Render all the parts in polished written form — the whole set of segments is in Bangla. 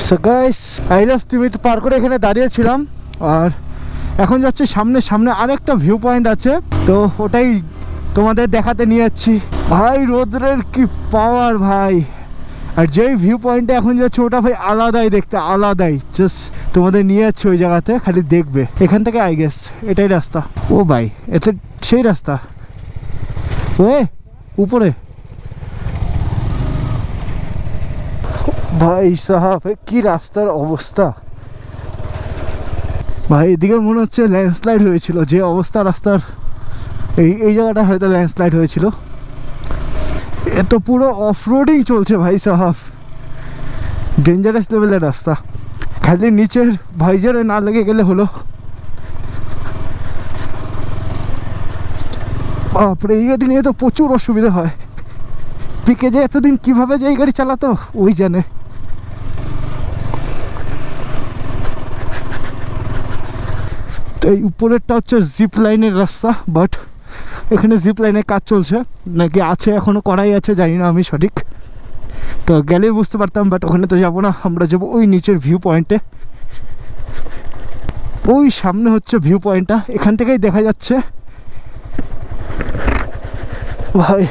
সো গাইস আই লাভ তিমিত পার করে এখানে দাঁড়িয়েছিলাম, আর এখন যাচ্ছি সামনে সামনে আরেকটা ভিউ পয়েন্ট আছে, তো ওটাই তোমাদের দেখাতে নিয়ে যাচ্ছি। ভাই রোদ্রের কি পাওয়ার ভাই, আর যেই ভিউ পয়েন্টে এখন যাচ্ছে ওটা ভাই আলাদাই দেখতে, আলাদাই। জাস্ট তোমাদের নিয়ে যাচ্ছে ওই জায়গাতে, খালি দেখবে এখান থেকে। আই গেস এটাই রাস্তা। ও ভাই এটা সেই রাস্তা, ওয়ে উপরে। ভাই সাহাব কি রাস্তার অবস্থা ভাই, এদিকে মনে হচ্ছে ল্যান্ডস্লাইড হয়েছিল, যে অবস্থা রাস্তার। এই জায়গাটা হয়তো ল্যান্ডস্লাইড হয়েছিল। এ তো পুরো অফরোডিং চলছে ভাই সাহাব, ডেঞ্জারাস লেভেলের রাস্তা। খালি নিচের ভাইজারে না লেগে গেলে হলো। বাপরে এই গাড়ি নিয়ে তো প্রচুর অসুবিধা হয়। পিকে যে এতদিন কিভাবে যে এই গাড়ি চালাতো ওই জানে। তো এই উপরেরটা হচ্ছে জিপ লাইনের রাস্তা, বাট এখানে জিপ লাইনের কাজ চলছে নাকি আছে, এখনো করাই আছে, জানি না আমি সঠিক। তো গেলেই বুঝতে পারতাম, বাট ওখানে তো যাবো না, আমরা যাবো ওই নিচের ভিউ পয়েন্টে। ওই সামনে হচ্ছে ভিউ পয়েন্টটা, এখান থেকেই দেখা যাচ্ছে ভাই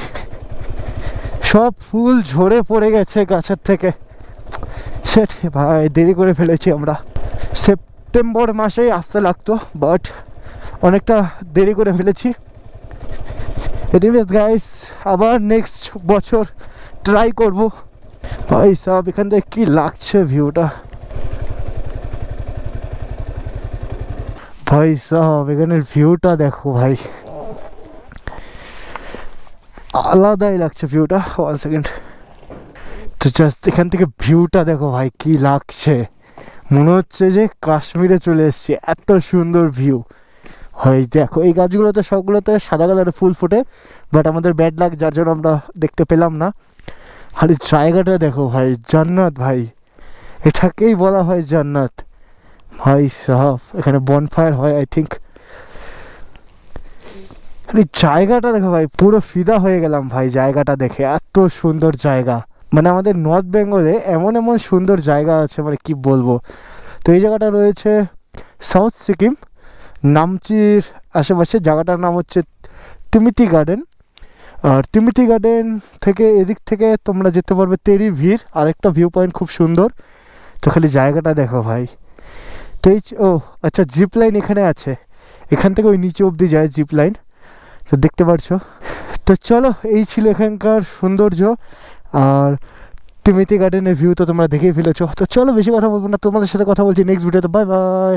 সব ফুল ঝরে পড়ে গেছে গাছের থেকে। সেট ভাই দেরি করে ফেলেছি আমরা, সেপ্টেম্বর মাসেই আসতে লাগতো, বাট অনেকটা দেরি করে ফেলেছি। এনিওয়েজ গাইস আবার নেক্সট বছর ট্রাই করব। ভাই সব এখান থেকে কি লাগছে ভিউটা, ভাই সব এখানের ভিউটা দেখো ভাই, আলাদাই লাগছে ভিউটা। 1 সেকেন্ড, তো জাস্ট এখান থেকে ভিউটা দেখো ভাই কি লাগছে, মনে হচ্ছে যে কাশ্মীরে চলে এসেছি, এত সুন্দর ভিউ। হয় দেখো এই গাছগুলোতে সবগুলোতে সাদা কালারের ফুল ফোটে, বাট আমাদের ব্যাড লাক, যার জন্য আমরা দেখতে পেলাম না। খালি জায়গাটা দেখো ভাই, জান্নাত ভাই, এটাকেই বলা হয় জান্নাত। ভাই সাহাব এখানে বনফায়ার হয় আই থিঙ্ক। খালি জায়গাটা দেখো ভাই, পুরো ফিদা হয়ে গেলাম ভাই জায়গাটা দেখে, এত সুন্দর জায়গা। মানে আমাদের নর্থ বেঙ্গলে এমন এমন সুন্দর জায়গা আছে, মানে কি বলবো। তো এই জায়গাটা রয়েছে সাউথ সিকিম, নামচির আশেপাশে। জায়গাটার নাম হচ্ছে তিমিতি গার্ডেন। আর তিমিতি গার্ডেন থেকে এদিক থেকে তোমরা যেতে পারবে তেরি ভিড়, আরেকটা ভিউ পয়েন্ট খুব সুন্দর। তো খালি জায়গাটা দেখো ভাই। তো এই ও আচ্ছা জিপ লাইন এখানে আছে, এখান থেকে ওই নিচে অবধি যায় জিপ লাইন, তো দেখতে পারছো। তো চলো এই ছিল এখানকার সৌন্দর্য, আর তিমিতি গার্ডেনের ভিউ তো তোমরা দেখেই ফেলেছো। তো চলো বেশি কথা বলবো না, তোমাদের সাথে কথা বলছি নেক্সট ভিডিওতে। Bye bye.